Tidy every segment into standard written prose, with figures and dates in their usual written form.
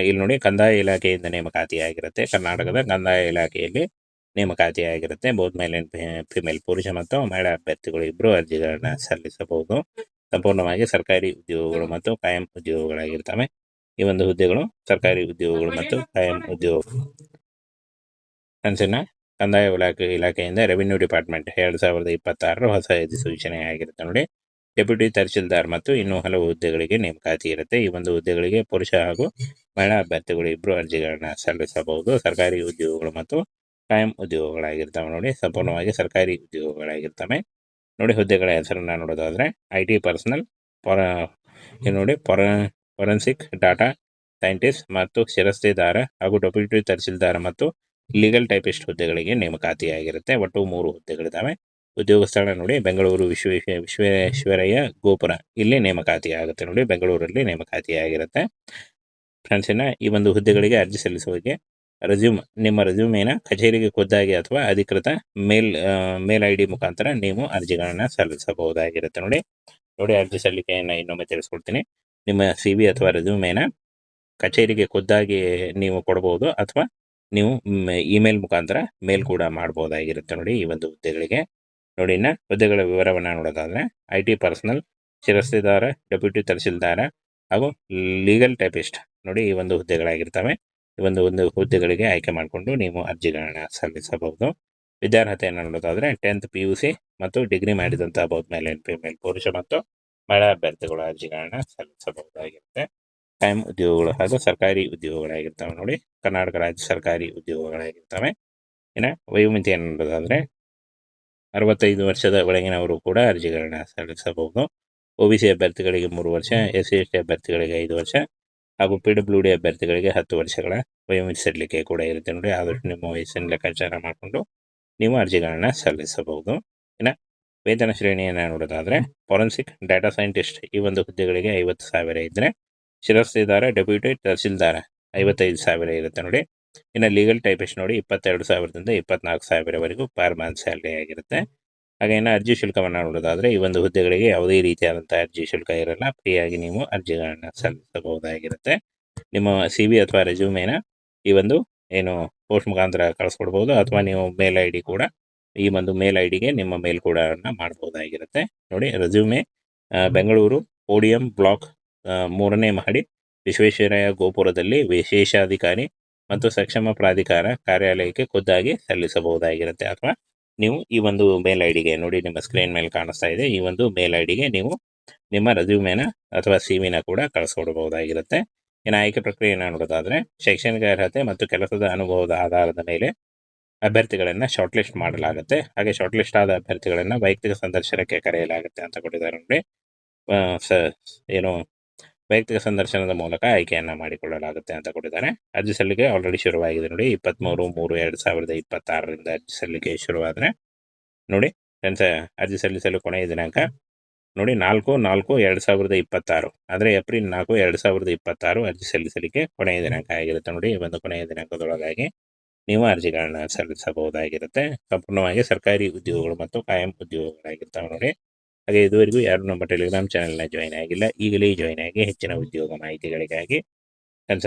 ಇಲ್ಲಿ ನೋಡಿ ಕಂದಾಯ ಇಲಾಖೆಯಿಂದ ನೇಮಕಾತಿಯಾಗಿರುತ್ತೆ. ಕರ್ನಾಟಕದ ಕಂದಾಯ ಇಲಾಖೆಯಲ್ಲಿ ನೇಮಕಾತಿಯಾಗಿರುತ್ತೆ. ಬೋತ್ ಮೇಲ್ ಅಂಡ್ ಫಿಮೇಲ್, ಪುರುಷ ಮತ್ತು ಮಹಿಳಾ ಅಭ್ಯರ್ಥಿಗಳು ಇಬ್ಬರು ಅರ್ಜಿಗಳನ್ನ ಸಲ್ಲಿಸಬಹುದು. ಸಂಪೂರ್ಣವಾಗಿ ಸರ್ಕಾರಿ ಉದ್ಯೋಗಗಳು ಮತ್ತು ಕಾಯಂ ಉದ್ಯೋಗಗಳಾಗಿರ್ತವೆ. ಈ ಒಂದು ಹುದ್ದೆಗಳು ಸರ್ಕಾರಿ ಉದ್ಯೋಗಗಳು ಮತ್ತು ಕಾಯಂ ಉದ್ಯೋಗ. ಕನಸಿನ ಕಂದಾಯ ಇಲಾಖೆಯಿಂದ ರೆವಿನ್ಯೂ ಡಿಪಾರ್ಟ್ಮೆಂಟ್ 2026 ಹೊಸ ಅಧಿಸೂಚನೆ ಆಗಿರುತ್ತೆ ನೋಡಿ. ಡೆಪ್ಯೂಟಿ ತಹಶೀಲ್ದಾರ್ ಮತ್ತು ಇನ್ನೂ ಹಲವು ಹುದ್ದೆಗಳಿಗೆ ನೇಮಕಾತಿ ಇರುತ್ತೆ. ಈ ಒಂದು ಹುದ್ದೆಗಳಿಗೆ ಪುರುಷ ಹಾಗೂ ಮಹಿಳಾ ಅಭ್ಯರ್ಥಿಗಳು ಇಬ್ಬರು ಅರ್ಜಿಗಳನ್ನ ಸಲ್ಲಿಸಬಹುದು. ಸರ್ಕಾರಿ ಉದ್ಯೋಗಗಳು ಮತ್ತು ಕಾಯಂ ಉದ್ಯೋಗಗಳಾಗಿರ್ತವೆ ನೋಡಿ. ಸಂಪೂರ್ಣವಾಗಿ ಸರ್ಕಾರಿ ಉದ್ಯೋಗಗಳಾಗಿರ್ತವೆ ನೋಡಿ. ಹುದ್ದೆಗಳ ಹೆಸರನ್ನ ನೋಡೋದಾದ್ರೆ IT ಪರ್ಸನಲ್, ನೋಡಿ ಫೊರೆನ್ಸಿಕ್ ಡಾಟಾ ಸೈಂಟಿಸ್ಟ್ ಮತ್ತು ಶಿರಸ್ತೆದಾರ ಹಾಗೂ ಡೆಪ್ಯೂಟಿ ತಹಶೀಲ್ದಾರ್ ಮತ್ತು ಲೀಗಲ್ ಟೈಪಿಸ್ಟ್ ಹುದ್ದೆಗಳಿಗೆ ನೇಮಕಾತಿಯಾಗಿರುತ್ತೆ. ಒಟ್ಟು 3 ಹುದ್ದೆಗಳಿದ್ದಾವೆ. ಉದ್ಯೋಗ ಸ್ಥಳ ನೋಡಿ ಬೆಂಗಳೂರು ವಿಶ್ವೇಶ್ವರಯ್ಯ ಗೋಪುರ, ಇಲ್ಲಿ ನೇಮಕಾತಿ ಆಗುತ್ತೆ ನೋಡಿ. ಬೆಂಗಳೂರಲ್ಲಿ ನೇಮಕಾತಿಯಾಗಿರುತ್ತೆ. ಫ್ರೆಂಡ್ಸ್, ಈ ಒಂದು ಹುದ್ದೆಗಳಿಗೆ ಅರ್ಜಿ ಸಲ್ಲಿಸುವಿಕೆ ನಿಮ್ಮ ರೆಸ್ಯೂಮೇನ ಕಚೇರಿಗೆ ಖುದ್ದಾಗಿ ಅಥವಾ ಅಧಿಕೃತ ಮೇಲ್ ID ಮುಖಾಂತರ ನೀವು ಅರ್ಜಿಗಳನ್ನ ಸಲ್ಲಿಸಬಹುದಾಗಿರುತ್ತೆ ನೋಡಿ. ಅರ್ಜಿ ಸಲ್ಲಿಕೆಯನ್ನು ಇನ್ನೊಮ್ಮೆ ತಿಳಿಸ್ಕೊಡ್ತೀನಿ. ನಿಮ್ಮ CV ಅಥವಾ ರೆಸ್ಯೂಮೇನ ಕಚೇರಿಗೆ ಖುದ್ದಾಗಿ ನೀವು ಕೊಡಬಹುದು ಅಥವಾ ನೀವು ಇಮೇಲ್ ಮುಖಾಂತರ ಮೇಲ್ ಕೂಡ ಮಾಡಬಹುದಾಗಿರುತ್ತೆ ನೋಡಿ. ಈ ಒಂದು ಹುದ್ದೆಗಳಿಗೆ ನೋಡಿ. ಇನ್ನು ಹುದ್ದೆಗಳ ವಿವರವನ್ನು ನೋಡೋದಾದ್ರೆ IT ಪರ್ಸನಲ್, ಶಿರಸ್ತೆದಾರ, ಡೆಪ್ಯೂಟಿ ತಹಶೀಲ್ದಾರ ಹಾಗೂ ಲೀಗಲ್ ಟೈಪಿಸ್ಟ್ ನೋಡಿ, ಈ ಒಂದು ಹುದ್ದೆಗಳಾಗಿರ್ತವೆ. ಈ ಒಂದು ಹುದ್ದೆಗಳಿಗೆ ಆಯ್ಕೆ ಮಾಡಿಕೊಂಡು ನೀವು ಅರ್ಜಿಗಳನ್ನ ಸಲ್ಲಿಸಬಹುದು. ವಿದ್ಯಾರ್ಹತೆಯನ್ನು ನೋಡೋದಾದ್ರೆ 10th PUC ಮತ್ತು ಡಿಗ್ರಿ ಮಾಡಿದಂತಹ ಬೋತ್ ಮೇಲ್ ಅಂಡ್ ಫಿಮೇಲ್, ಪುರುಷ ಮತ್ತು ಮಹಿಳಾ ಅಭ್ಯರ್ಥಿಗಳು ಅರ್ಜಿಗಳನ್ನ ಸಲ್ಲಿಸಬಹುದಾಗಿರುತ್ತೆ. ಕಾಯಂ ಉದ್ಯೋಗಗಳು ಹಾಗೂ ಸರ್ಕಾರಿ ಉದ್ಯೋಗಗಳಾಗಿರ್ತವೆ ನೋಡಿ. ಕರ್ನಾಟಕ ರಾಜ್ಯ ಸರ್ಕಾರಿ ಉದ್ಯೋಗಗಳಾಗಿರ್ತವೆ. ಇನ್ನು ವಯೋಮಿತಿಯನ್ನು ನೋಡೋದಾದ್ರೆ 65 ವರ್ಷದ ಒಳಗಿನವರು ಕೂಡ ಅರ್ಜಿಗಳನ್ನ ಸಲ್ಲಿಸಬಹುದು. OBC ಅಭ್ಯರ್ಥಿಗಳಿಗೆ 3 ವರ್ಷ, SC/ST ಅಭ್ಯರ್ಥಿಗಳಿಗೆ 5 ವರ್ಷ ಹಾಗೂ PWD ಅಭ್ಯರ್ಥಿಗಳಿಗೆ 10 ವರ್ಷಗಳ ವಯೋಮಿತಿ ಸಡಿಲಿಕೆ ಕೂಡ ಇರುತ್ತೆ ನೋಡಿ. ಆದಷ್ಟು ನಿಮ್ಮ ವಯಸ್ಸಿನ ಲೆಕ್ಕಾಚಾರ ಮಾಡಿಕೊಂಡು ನೀವು ಅರ್ಜಿಗಳನ್ನ ಸಲ್ಲಿಸಬಹುದು. ಇನ್ನು ವೇತನ ಶ್ರೇಣಿಯನ್ನು ನೋಡೋದಾದ್ರೆ ಫೊರೆನ್ಸಿಕ್ ಡಾಟಾ ಸೈಂಟಿಸ್ಟ್ ಈ ಒಂದು ಹುದ್ದೆಗಳಿಗೆ 50,000 ಇದ್ದರೆ, ಶಿರಸ್ತೆದಾರ, ಡೆಪ್ಯೂಟಿ ತಹಶೀಲ್ದಾರ 55,000 ಇರುತ್ತೆ ನೋಡಿ. ಇನ್ನು ಲೀಗಲ್ ಟೈಪಿಸ್ಟ್ ನೋಡಿ 22,000ದಿಂದ 24,000ವರೆಗೂ ಪರ್ ಮಂತ್ ಸ್ಯಾಲರಿ ಆಗಿರುತ್ತೆ. ಹಾಗೆ ಇನ್ನು ಅರ್ಜಿ ಶುಲ್ಕವನ್ನು ನೋಡೋದಾದ್ರೆ ಈ ಒಂದು ಹುದ್ದೆಗಳಿಗೆ ಯಾವುದೇ ರೀತಿಯಾದಂಥ ಅರ್ಜಿ ಶುಲ್ಕ ಇರಲ್ಲ. ಫ್ರೀಯಾಗಿ ನೀವು ಅರ್ಜಿಗಳನ್ನ ಸಲ್ಲಿಸಬಹುದಾಗಿರುತ್ತೆ. ನಿಮ್ಮ CV ಅಥವಾ ರೆಸ್ಯೂಮೇನ ಈ ಒಂದು ಪೋಸ್ಟ್ ಮುಖಾಂತರ ಕಳಿಸ್ಕೊಡ್ಬೋದು ಅಥವಾ ನೀವು ಮೇಲ್ ID ಕೂಡ ಈ ಒಂದು ಮೇಲ್ IDಗೆ ನಿಮ್ಮ ಮೇಲ್ ಕೂಡ ಮಾಡಬಹುದಾಗಿರುತ್ತೆ ನೋಡಿ. ರೆಸ್ಯೂಮೆ ಬೆಂಗಳೂರು ಪೋಡಿಯಂ ಬ್ಲಾಕ್ 3ನೇ ಮಹಡಿ ವಿಶ್ವೇಶ್ವರಯ್ಯ ಗೋಪುರದಲ್ಲಿ ವಿಶೇಷಾಧಿಕಾರಿ ಮತ್ತು ಸಕ್ಷಮ ಪ್ರಾಧಿಕಾರ ಕಾರ್ಯಾಲಯಕ್ಕೆ ಖುದ್ದಾಗಿ ಸಲ್ಲಿಸಬಹುದಾಗಿರುತ್ತೆ. ಅಥವಾ ನೀವು ಈ ಒಂದು ಮೇಲ್ IDಗೆ ನೋಡಿ, ನಿಮ್ಮ ಸ್ಕ್ರೀನ್ ಮೇಲೆ ಕಾಣಿಸ್ತಾ ಇದೆ, ಈ ಒಂದು ಮೇಲ್ IDಗೆ ನೀವು ನಿಮ್ಮ ರೆಸ್ಯೂಮೇನ ಅಥವಾ CVನ ಕೂಡ ಕಳಿಸ್ಕೊಡ್ಬಹುದಾಗಿರುತ್ತೆ. ಇನ್ನು ಆಯ್ಕೆ ಪ್ರಕ್ರಿಯೆಯನ್ನು ನೋಡೋದಾದ್ರೆ ಶೈಕ್ಷಣಿಕ ಅರ್ಹತೆ ಮತ್ತು ಕೆಲಸದ ಅನುಭವದ ಆಧಾರದ ಮೇಲೆ ಅಭ್ಯರ್ಥಿಗಳನ್ನು ಶಾರ್ಟ್ ಲಿಸ್ಟ್ ಮಾಡಲಾಗುತ್ತೆ. ಹಾಗೆ ಶಾರ್ಟ್ ಲಿಸ್ಟ್ ಆದ ಅಭ್ಯರ್ಥಿಗಳನ್ನು ವೈಯಕ್ತಿಕ ಸಂದರ್ಶನಕ್ಕೆ ಕರೆಯಲಾಗುತ್ತೆ ಅಂತ ಕೊಟ್ಟಿದ್ದಾರೆ ನೋಡಿ. ವೈಯಕ್ತಿಕ ಸಂದರ್ಶನದ ಮೂಲಕ ಆಯ್ಕೆಯನ್ನು ಮಾಡಿಕೊಳ್ಳಲಾಗುತ್ತೆ ಅಂತ ಕೊಟ್ಟಿದ್ದಾರೆ. ಅರ್ಜಿ ಸಲ್ಲಿಕೆ ಆಲ್ರೆಡಿ ಶುರುವಾಗಿದೆ ನೋಡಿ. 23/3/2026ರಿಂದ ಅರ್ಜಿ ಸಲ್ಲಿಕೆ ಶುರುವಾದರೆ ನೋಡಿ ಫ್ರೆಂಡ್ಸ್, ಅರ್ಜಿ ಸಲ್ಲಿಸಲು ಕೊನೆಯ ದಿನಾಂಕ ನೋಡಿ 4/4/2026, ಅಂದರೆ ಏಪ್ರಿಲ್ 4, 2026 ಅರ್ಜಿ ಸಲ್ಲಿಸಲಿಕ್ಕೆ ಕೊನೆಯ ದಿನಾಂಕ ಆಗಿರುತ್ತೆ ನೋಡಿ. ಈ ಒಂದು ಕೊನೆಯ ದಿನಾಂಕದೊಳಗಾಗಿ ನೀವು ಅರ್ಜಿಗಳನ್ನ ಸಲ್ಲಿಸಬಹುದಾಗಿರುತ್ತೆ. ಸಂಪೂರ್ಣವಾಗಿ ಸರ್ಕಾರಿ ಉದ್ಯೋಗಗಳು ಮತ್ತು ಕಾಯಂ ಉದ್ಯೋಗಗಳಾಗಿರ್ತವೆ ನೋಡಿ. ಹಾಗೆ ಇದುವರೆಗೂ ಯಾರು ನಮ್ಮ ಟೆಲಿಗ್ರಾಮ್ ಚಾನೆಲ್ನ ಜಾಯ್ನ್ ಆಗಿಲ್ಲ, ಈಗಲೇ ಜಾಯ್ನ್ ಆಗಿ ಹೆಚ್ಚಿನ ಉದ್ಯೋಗ ಮಾಹಿತಿಗಳಿಗಾಗಿ.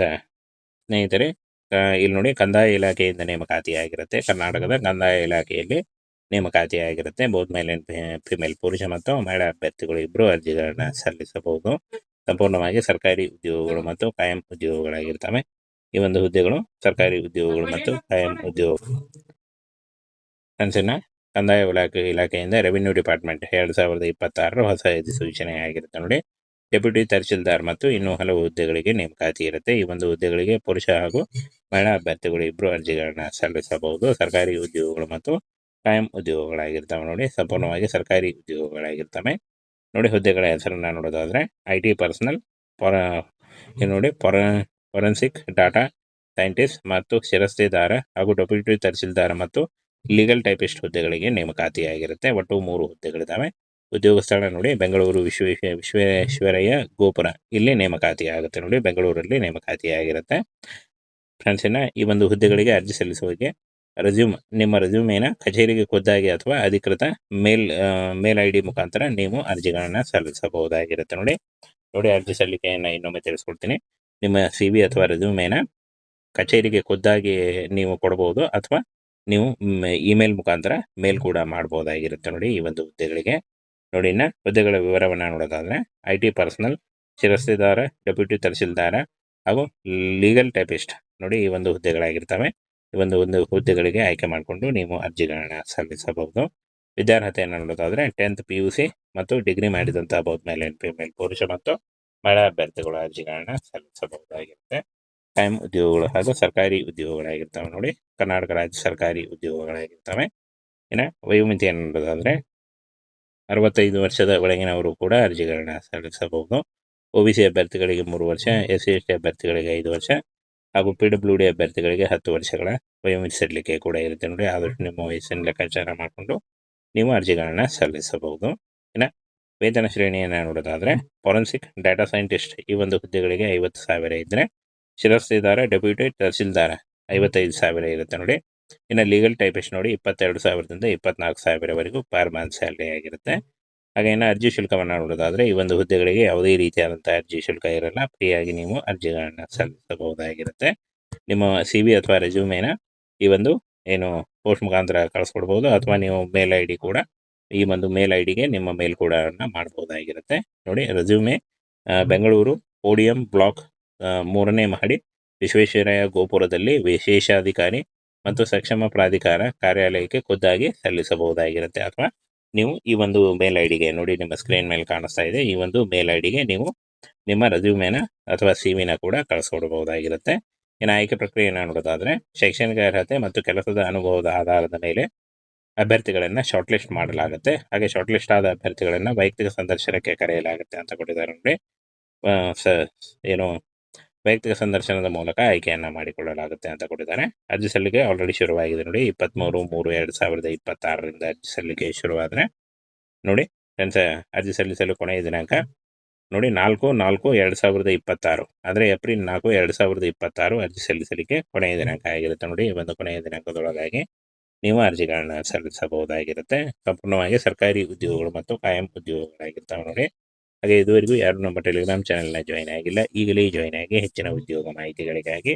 ಸ್ನೇಹಿತರೆ, ಇಲ್ಲಿ ನೋಡಿ ಕಂದಾಯ ಇಲಾಖೆಯಿಂದ ನೇಮಕಾತಿಯಾಗಿರುತ್ತೆ. ಕರ್ನಾಟಕದ ಕಂದಾಯ ಇಲಾಖೆಯಲ್ಲಿ ನೇಮಕಾತಿಯಾಗಿರುತ್ತೆ. ಬೋತ್ ಮೇಲ್ ಅಂಡ್ ಫಿಮೇಲ್, ಪುರುಷ ಮತ್ತು ಮಹಿಳಾ ಅಭ್ಯರ್ಥಿಗಳು ಇಬ್ಬರು ಅರ್ಜಿಗಳನ್ನ ಸಲ್ಲಿಸಬಹುದು. ಸಂಪೂರ್ಣವಾಗಿ ಸರ್ಕಾರಿ ಉದ್ಯೋಗಗಳು ಮತ್ತು ಕಾಯಂ ಉದ್ಯೋಗಗಳಾಗಿರ್ತವೆ. ಈ ಒಂದು ಹುದ್ದೆಗಳು ಸರ್ಕಾರಿ ಉದ್ಯೋಗಗಳು ಮತ್ತು ಕಾಯಂ ಉದ್ಯೋಗ. ಕನಸಿನ ಕಂದಾಯ ಇಲಾಖೆಯಿಂದ ರೆವಿನ್ಯೂ ಡಿಪಾರ್ಟ್ಮೆಂಟ್ 2026 ಹೊಸ ಅಧಿಸೂಚನೆ ಆಗಿರುತ್ತೆ ನೋಡಿ. ಡೆಪ್ಯೂಟಿ ತಹಶೀಲ್ದಾರ್ ಮತ್ತು ಇನ್ನೂ ಹಲವು ಹುದ್ದೆಗಳಿಗೆ ನೇಮಕಾತಿ ಇರುತ್ತೆ. ಈ ಒಂದು ಹುದ್ದೆಗಳಿಗೆ ಪುರುಷ ಹಾಗೂ ಮಹಿಳಾ ಅಭ್ಯರ್ಥಿಗಳು ಇಬ್ಬರು ಅರ್ಜಿಗಳನ್ನ ಸಲ್ಲಿಸಬಹುದು. ಸರ್ಕಾರಿ ಉದ್ಯೋಗಗಳು ಮತ್ತು ಕಾಯಂ ಉದ್ಯೋಗಗಳಾಗಿರ್ತವೆ ನೋಡಿ. ಸಂಪೂರ್ಣವಾಗಿ ಸರ್ಕಾರಿ ಉದ್ಯೋಗಗಳಾಗಿರ್ತವೆ ನೋಡಿ. ಹುದ್ದೆಗಳ ಹೆಸರನ್ನ ನೋಡೋದಾದ್ರೆ IT ಪರ್ಸನಲ್, ನೋಡಿ ಫೊರೆನ್ಸಿಕ್ ಡಾಟಾ ಸೈಂಟಿಸ್ಟ್ ಮತ್ತು ಶಿರಸ್ತೆದಾರ ಹಾಗೂ ಡೆಪ್ಯೂಟಿ ತಹಶೀಲ್ದಾರ್ ಮತ್ತು ಲೀಗಲ್ ಟೈಪಿಸ್ಟ್ ಹುದ್ದೆಗಳಿಗೆ ನೇಮಕಾತಿಯಾಗಿರುತ್ತೆ. ಒಟ್ಟು 3 ಹುದ್ದೆಗಳಿದ್ದಾವೆ. ಉದ್ಯೋಗ ಸ್ಥಳ ನೋಡಿ ಬೆಂಗಳೂರು ವಿಶ್ವೇಶ್ವರಯ್ಯ ಗೋಪುರ, ಇಲ್ಲಿ ನೇಮಕಾತಿ ಆಗುತ್ತೆ ನೋಡಿ. ಬೆಂಗಳೂರಲ್ಲಿ ನೇಮಕಾತಿಯಾಗಿರುತ್ತೆ. ಫ್ರೆಂಡ್ಸ್, ಈ ಒಂದು ಹುದ್ದೆಗಳಿಗೆ ಅರ್ಜಿ ಸಲ್ಲಿಸುವಿಕೆ ನಿಮ್ಮ ರೆಸ್ಯೂಮೇನ ಕಚೇರಿಗೆ ಖುದ್ದಾಗಿ ಅಥವಾ ಅಧಿಕೃತ ಮೇಲ್ ID ಮುಖಾಂತರ ನೀವು ಅರ್ಜಿಗಳನ್ನ ಸಲ್ಲಿಸಬಹುದಾಗಿರುತ್ತೆ ನೋಡಿ. ಅರ್ಜಿ ಸಲ್ಲಿಕೆಯನ್ನು ಇನ್ನೊಮ್ಮೆ ತಿಳಿಸ್ಕೊಡ್ತೀನಿ. ನಿಮ್ಮ CV ಅಥವಾ ರೆಸ್ಯೂಮೇನ ಕಚೇರಿಗೆ ಖುದ್ದಾಗಿ ನೀವು ಕೊಡ್ಬೋದು, ಅಥವಾ ನೀವು ಇಮೇಲ್ ಮುಖಾಂತರ ಮೇಲ್ ಕೂಡ ಮಾಡ್ಬೋದಾಗಿರುತ್ತೆ ನೋಡಿ ಈ ಒಂದು ಹುದ್ದೆಗಳಿಗೆ. ನೋಡಿ, ಇನ್ನು ಹುದ್ದೆಗಳ ವಿವರವನ್ನು ನೋಡೋದಾದರೆ IT ಪರ್ಸನಲ್, ಶಿರಸ್ತೆದಾರ, ಡೆಪ್ಯೂಟಿ ತಹಸೀಲ್ದಾರ ಹಾಗೂ ಲೀಗಲ್ ಟೈಪಿಸ್ಟ್ ನೋಡಿ ಈ ಒಂದು ಹುದ್ದೆಗಳಾಗಿರ್ತವೆ. ಈ ಒಂದು ಹುದ್ದೆಗಳಿಗೆ ಆಯ್ಕೆ ಮಾಡಿಕೊಂಡು ನೀವು ಅರ್ಜಿಗಳನ್ನು ಸಲ್ಲಿಸಬಹುದು. ವಿದ್ಯಾರ್ಹತೆಯನ್ನು ನೋಡೋದಾದರೆ 10th PUC ಮತ್ತು ಡಿಗ್ರಿ ಮಾಡಿದಂಥ ಬೋತ್ ಮೇಲ್ ಆ್ಯಂಡ್ ಫಿಮೇಲ್ ಪುರುಷ ಮತ್ತು ಮಹಿಳಾ ಅಭ್ಯರ್ಥಿಗಳು ಅರ್ಜಿಗಳನ್ನು ಸಲ್ಲಿಸಬಹುದಾಗಿರುತ್ತೆ. ಕಾಯಂ ಉದ್ಯೋಗಗಳು ಹಾಗೂ ಸರ್ಕಾರಿ ಉದ್ಯೋಗಗಳಾಗಿರ್ತವೆ ನೋಡಿ, ಕರ್ನಾಟಕ ರಾಜ್ಯ ಸರ್ಕಾರಿ ಉದ್ಯೋಗಗಳಾಗಿರ್ತವೆ. ಇನ್ನು ವಯೋಮಿತಿಯನ್ನು ನೋಡೋದಾದರೆ 65 ವರ್ಷದ ಒಳಗಿನವರು ಕೂಡ ಅರ್ಜಿಗಳನ್ನ ಸಲ್ಲಿಸಬಹುದು. OBC ಅಭ್ಯರ್ಥಿಗಳಿಗೆ 3 ವರ್ಷ, SC/ST ಅಭ್ಯರ್ಥಿಗಳಿಗೆ 5 ವರ್ಷ ಹಾಗೂ PWD ಅಭ್ಯರ್ಥಿಗಳಿಗೆ 10 ವರ್ಷಗಳ ವಯೋಮಿತಿ ಸಡಿಲಿಕೆ ಕೂಡ ಇರುತ್ತೆ ನೋಡಿ. ಆದಷ್ಟು ನಿಮ್ಮ ವಯಸ್ಸಿನ ಲೆಕ್ಕಾಚಾರ ಮಾಡಿಕೊಂಡು ನೀವು ಅರ್ಜಿಗಳನ್ನ ಸಲ್ಲಿಸಬಹುದು. ಇನ್ನು ವೇತನ ಶ್ರೇಣಿಯನ್ನು ನೋಡೋದಾದರೆ ಫಾರೆನ್ಸಿಕ್ ಡಾಟಾ ಸೈಂಟಿಸ್ಟ್ ಈ ಒಂದು ಹುದ್ದೆಗಳಿಗೆ 50,000 ಇದ್ದರೆ, ಶಿರಸ್ತೆದಾರ, ಡೆಪ್ಯೂಟಿ ತಹಸೀಲ್ದಾರ 55,000 ಇರುತ್ತೆ ನೋಡಿ. ಇನ್ನು ಲೀಗಲ್ ಟೈಪಿಸ್ಟ್ ನೋಡಿ 22,000ದಿಂದ 24,000ವರೆಗೂ ಪರ್ ಮಂತ್ ಸ್ಯಾಲ್ರಿ ಆಗಿರುತ್ತೆ. ಹಾಗೆ ಇನ್ನು ಅರ್ಜಿ ಶುಲ್ಕವನ್ನು ನೋಡೋದಾದರೆ ಈ ಒಂದು ಹುದ್ದೆಗಳಿಗೆ ಯಾವುದೇ ರೀತಿಯಾದಂಥ ಅರ್ಜಿ ಶುಲ್ಕ ಇರಲ್ಲ, ಫ್ರೀಯಾಗಿ ನೀವು ಅರ್ಜಿಗಳನ್ನು ಸಲ್ಲಿಸಬಹುದಾಗಿರುತ್ತೆ. ನಿಮ್ಮ CV ಅಥವಾ ರೆಸ್ಯೂಮೇನ ಈ ಒಂದು ಏನು ಪೋಸ್ಟ್ ಮುಖಾಂತರ ಕಳಿಸ್ಕೊಡ್ಬೋದು, ಅಥವಾ ನೀವು ಮೇಲ್ ID ಕೂಡ ಈ ಒಂದು ಮೇಲ್ IDಗೆ ನಿಮ್ಮ ಮೇಲ್ ಕೂಡ ಮಾಡ್ಬೋದಾಗಿರುತ್ತೆ ನೋಡಿ. ರೆಸ್ಯೂಮೆ ಬೆಂಗಳೂರು ODM ಬ್ಲಾಕ್ 3ನೇ ಮಹಡಿ ವಿಶ್ವೇಶ್ವರಯ್ಯ ಗೋಪುರದಲ್ಲಿ ವಿಶೇಷಾಧಿಕಾರಿ ಮತ್ತು ಸಕ್ಷಮ ಪ್ರಾಧಿಕಾರ ಕಾರ್ಯಾಲಯಕ್ಕೆ ಖುದ್ದಾಗಿ ಸಲ್ಲಿಸಬಹುದಾಗಿರುತ್ತೆ. ಅಥವಾ ನೀವು ಈ ಒಂದು ಮೇಲ್ IDಗೆ ನೋಡಿ, ನಿಮ್ಮ ಸ್ಕ್ರೀನ್ ಮೇಲೆ ಕಾಣಿಸ್ತಾ ಇದೆ, ಈ ಒಂದು ಮೇಲ್ IDಗೆ ನೀವು ನಿಮ್ಮ ರೆಸ್ಯೂಮೇನ ಅಥವಾ CVನ ಕೂಡ ಕಳಿಸ್ಕೊಡ್ಬಹುದಾಗಿರುತ್ತೆ. ಇನ್ನು ಆಯ್ಕೆ ಪ್ರಕ್ರಿಯೆಯನ್ನು ನೋಡೋದಾದರೆ ಶೈಕ್ಷಣಿಕ ಅರ್ಹತೆ ಮತ್ತು ಕೆಲಸದ ಅನುಭವದ ಆಧಾರದ ಮೇಲೆ ಅಭ್ಯರ್ಥಿಗಳನ್ನು ಶಾರ್ಟ್ ಲಿಸ್ಟ್ ಮಾಡಲಾಗುತ್ತೆ. ಹಾಗೆ ಶಾರ್ಟ್ ಲಿಸ್ಟ್ ಆದ ಅಭ್ಯರ್ಥಿಗಳನ್ನು ವೈಯಕ್ತಿಕ ಸಂದರ್ಶನಕ್ಕೆ ಕರೆಯಲಾಗುತ್ತೆ ಅಂತ ಕೊಟ್ಟಿದ್ದಾರೆ ನೋಡಿ. ಏನು ವೈಯಕ್ತಿಕ ಸಂದರ್ಶನದ ಮೂಲಕ ಆಯ್ಕೆಯನ್ನು ಮಾಡಿಕೊಳ್ಳಲಾಗುತ್ತೆ ಅಂತ ಕೊಟ್ಟಿದ್ದಾರೆ. ಅರ್ಜಿ ಸಲ್ಲಿಕೆ ಆಲ್ರೆಡಿ ಶುರುವಾಗಿದೆ ನೋಡಿ. 23/3/2026ರಿಂದ ಅರ್ಜಿ ಸಲ್ಲಿಕೆ ಶುರುವಾದರೆ ನೋಡಿ ಫ್ರೆಂಡ್ಸ್, ಅರ್ಜಿ ಸಲ್ಲಿಸಲು ಕೊನೆಯ ದಿನಾಂಕ ನೋಡಿ 4/4/2026, ಅಂದರೆ ಏಪ್ರಿಲ್ 4, 2026 ಅರ್ಜಿ ಸಲ್ಲಿಸಲಿಕ್ಕೆ ಕೊನೆಯ ದಿನಾಂಕ ಆಗಿರುತ್ತೆ ನೋಡಿ. ಈ ಒಂದು ಕೊನೆಯ ದಿನಾಂಕದೊಳಗಾಗಿ ನೀವು ಅರ್ಜಿಗಳನ್ನ ಸಲ್ಲಿಸಬಹುದಾಗಿರುತ್ತೆ. ಸಂಪೂರ್ಣವಾಗಿ ಸರ್ಕಾರಿ ಉದ್ಯೋಗಗಳು ಮತ್ತು ಕಾಯಂ ಉದ್ಯೋಗಗಳಾಗಿರ್ತವೆ ನೋಡಿ. ಹಾಗೆ ಇದುವರೆಗೂ ಯಾರು ನಮ್ಮ ಟೆಲಿಗ್ರಾಮ್ ಚಾನೆಲ್ನ ಜಾಯ್ನ್ ಆಗಿಲ್ಲ, ಈಗಲೇ ಜಾಯ್ನ್ ಆಗಿ ಹೆಚ್ಚಿನ ಉದ್ಯೋಗ ಮಾಹಿತಿಗಳಿಗಾಗಿ